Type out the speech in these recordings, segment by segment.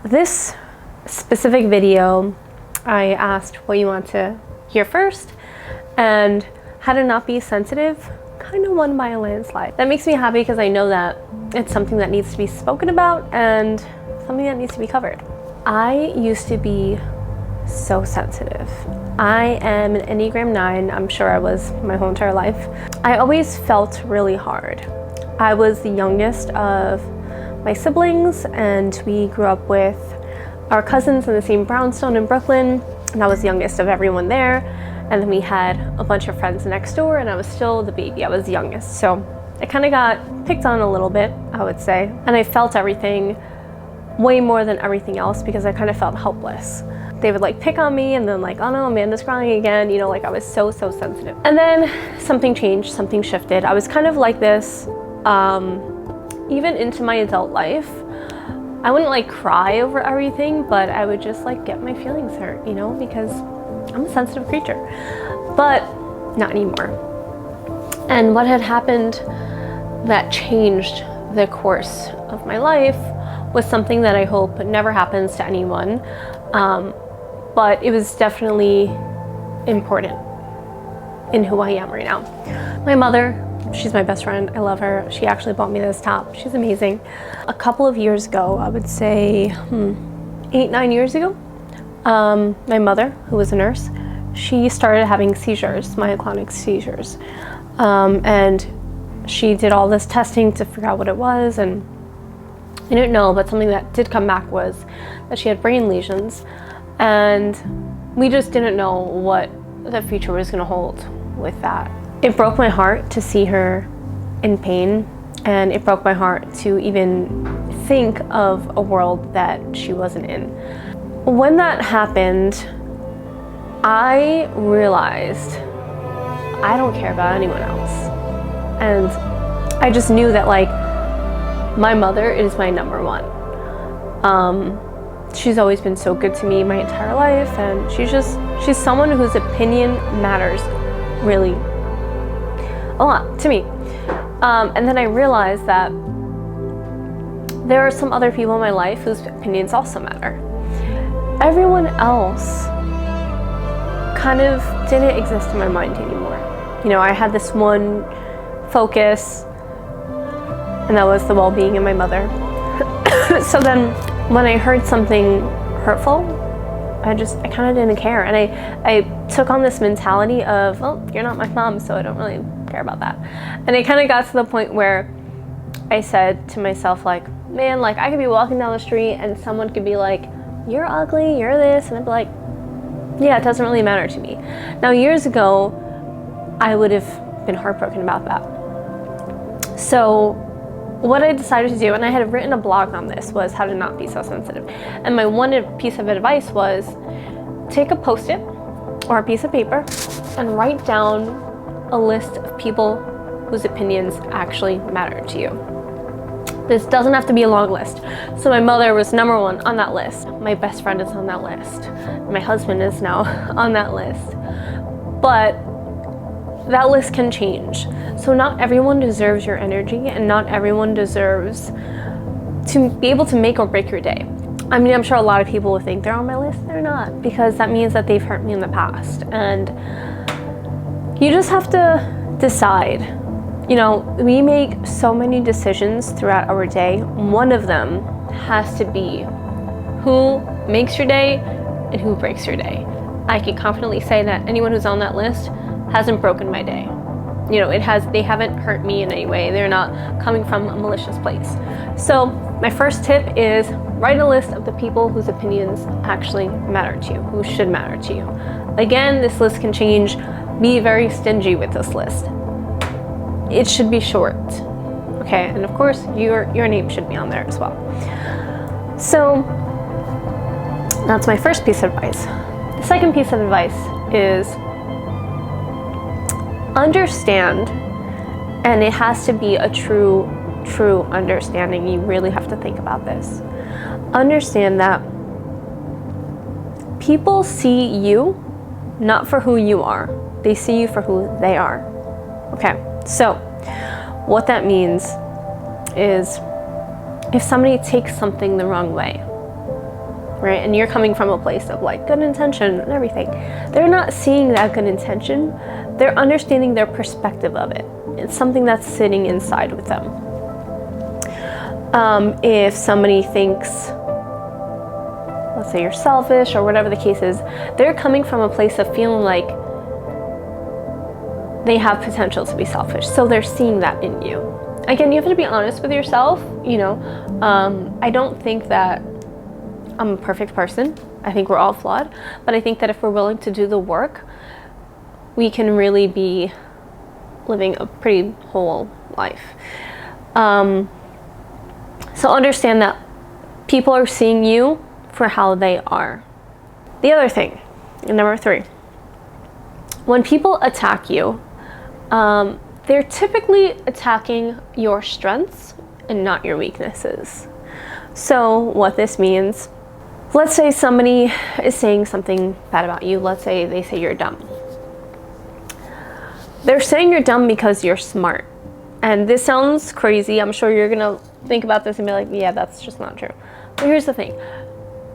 This specific video, I asked what you want to hear first, and how to not be sensitive kind of won by a landslide. That makes me happy because I know that it's something that needs to be spoken about and something that needs to be covered. I used to be so sensitive. I am an Enneagram 9. I'm sure I was my whole entire life. I always felt really hard. I was the youngest of my siblings, and we grew up with our cousins in the same brownstone in Brooklyn, and I was the youngest of everyone there. And then we had a bunch of friends next door, and I was still the baby. I was the youngest. So I kind of got picked on a little bit, I would say. And I felt everything way more than everything else because I kind of felt helpless. They would like pick on me and then like, oh no, Amanda's crying again. You know, like I was so sensitive. And then something changed, something shifted. I was kind of like this, even into my adult life. I wouldn't like cry over everything, but I would just like get my feelings hurt, you know, because I'm a sensitive creature, but not anymore. And what had happened that changed the course of my life was something that I hope never happens to anyone, but it was definitely important in who I am right now. My mother, she's my best friend. I love her. She actually bought me this top. She's amazing. A couple of years ago, I would say 8-9 years ago, my mother, who was a nurse, she started having seizures, myoclonic seizures. And she did all this testing to figure out what it was, and I didn't know, but something that did come back was that she had brain lesions, and we just didn't know what the future was going to hold with that. It broke my heart to see her in pain, and it broke my heart to even think of a world that she wasn't in. When that happened, I realized I don't care about anyone else. And I just knew that like my mother is my number one. She's always been so good to me my entire life, and she's someone whose opinion matters really a lot to me. And then I realized that there are some other people in my life whose opinions also matter. Everyone else kind of didn't exist in my mind anymore. You know, I had this one focus, and that was the well-being of my mother. So then when I heard something hurtful, I kind of didn't care. And I took on this mentality of, well, you're not my mom, so I don't really care about that. And it kind of got to the point where I said to myself, like, man, like I could be walking down the street and someone could be like, you're ugly, you're this, and I'd be like, yeah, it doesn't really matter to me. Now, years ago, I would have been heartbroken about that. So what I decided to do, and I had written a blog on this, was how to not be so sensitive. And my one piece of advice was take a Post-it or a piece of paper and write down a list of people whose opinions actually matter to you. This doesn't have to be a long list. So my mother was number one on that list. My best friend is on that list. My husband is now on that list. But that list can change. So not everyone deserves your energy, and not everyone deserves to be able to make or break your day. I mean, I'm sure a lot of people will think they're on my list. They're not, because that means that they've hurt me in the past. And you just have to decide. You know, we make so many decisions throughout our day. One of them has to be who makes your day and who breaks your day. I can confidently say that anyone who's on that list hasn't broken my day. You know, they haven't hurt me in any way. They're not coming from a malicious place. So my first tip is write a list of the people whose opinions actually matter to you, who should matter to you. Again, this list can change. Be very stingy with this list. It should be short, okay? And of course, your name should be on there as well. So that's my first piece of advice. The second piece of advice is understand, and it has to be a true understanding. You really have to think about this. Understand that people see you not for who you are. They see you for who they are. Okay. So what that means is if somebody takes something the wrong way, right? And you're coming from a place of like good intention and everything. They're not seeing that good intention. They're understanding their perspective of it. It's something that's sitting inside with them. If somebody thinks, let's say you're selfish or whatever the case is, they're coming from a place of feeling like they have potential to be selfish. So they're seeing that in you. Again, you have to be honest with yourself. I don't think that I'm a perfect person. I think we're all flawed. But I think that if we're willing to do the work, we can really be living a pretty whole life. So understand that people are seeing you for how they are. The other thing, number 3, when people attack you, they're typically attacking your strengths and not your weaknesses. So what this means, let's say somebody is saying something bad about you. Let's say they say you're dumb. They're saying you're dumb because you're smart. And this sounds crazy. I'm sure you're gonna think about this and be like, yeah, that's just not true. But here's the thing.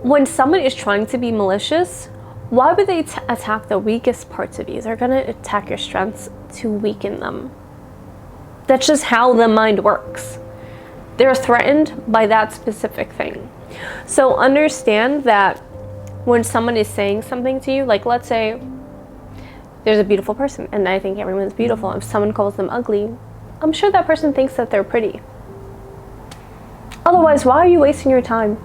When somebody is trying to be malicious, why would they attack the weakest parts of you? They're gonna attack your strengths to weaken them. That's just how the mind works. They're threatened by that specific thing. So understand that when someone is saying something to you, like let's say there's a beautiful person and I think everyone's beautiful. If someone calls them ugly, I'm sure that person thinks that they're pretty. Otherwise, why are you wasting your time?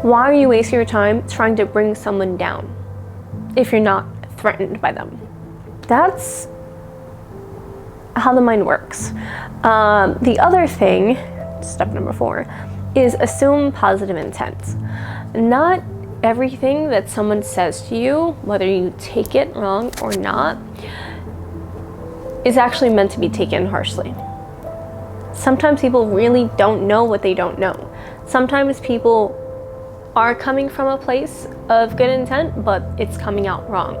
Why are you wasting your time trying to bring someone down if you're not threatened by them? That's how the mind works. The other thing, step number 4, is assume positive intent. Not everything that someone says to you, whether you take it wrong or not, is actually meant to be taken harshly. Sometimes people really don't know what they don't know. Sometimes people are coming from a place of good intent, but it's coming out wrong.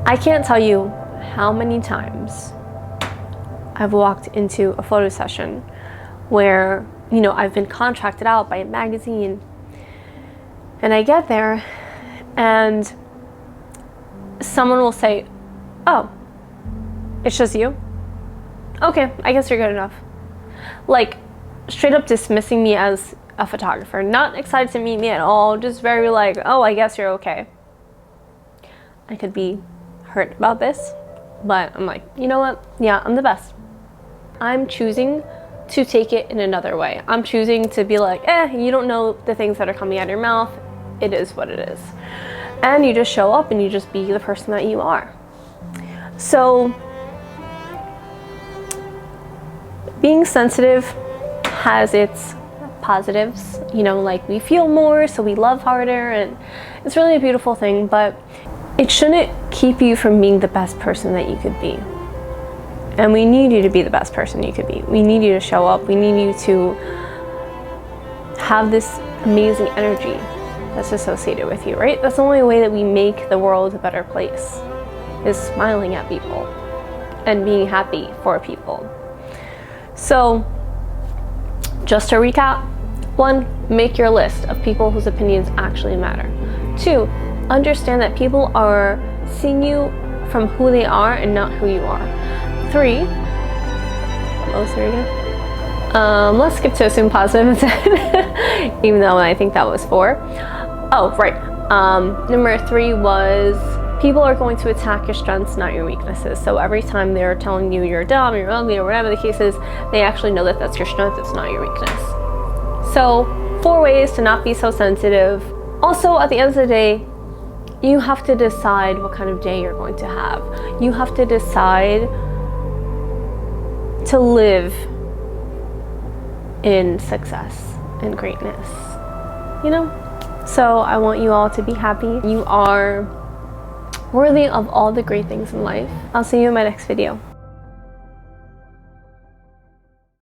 I can't tell you how many times I've walked into a photo session where, I've been contracted out by a magazine, and I get there and someone will say, oh, it's just you? Okay, I guess you're good enough. Like, straight up dismissing me as a photographer, not excited to meet me at all, just very like, oh, I guess you're okay. I could be hurt about this, but I'm like, you know what? Yeah, I'm the best. I'm choosing to take it in another way. I'm choosing to be like, you don't know the things that are coming out of your mouth. It is what it is. And you just show up and you just be the person that you are. So being sensitive has its positives, like we feel more, so we love harder, and it's really a beautiful thing, but it shouldn't keep you from being the best person that you could be. And we need you to be the best person you could be. We need you to show up. We need you to have this amazing energy that's associated with you, right? That's the only way that we make the world a better place, is smiling at people and being happy for people. So just to recap, 1, make your list of people whose opinions actually matter. 2, understand that people are seeing you from who they are and not who you are. 3, what was 3 again? Let's skip to assume positive intent, even though I think that was 4. Oh, right. Number 3 was people are going to attack your strengths, not your weaknesses. So every time they're telling you you're dumb, you're ugly, or whatever the case is, they actually know that that's your strength, it's not your weakness. So 4 ways to not be so sensitive. Also, at the end of the day, you have to decide what kind of day you're going to have. You have to decide to live in success and greatness, So I want you all to be happy. You are worthy of all the great things in life. I'll see you in my next video.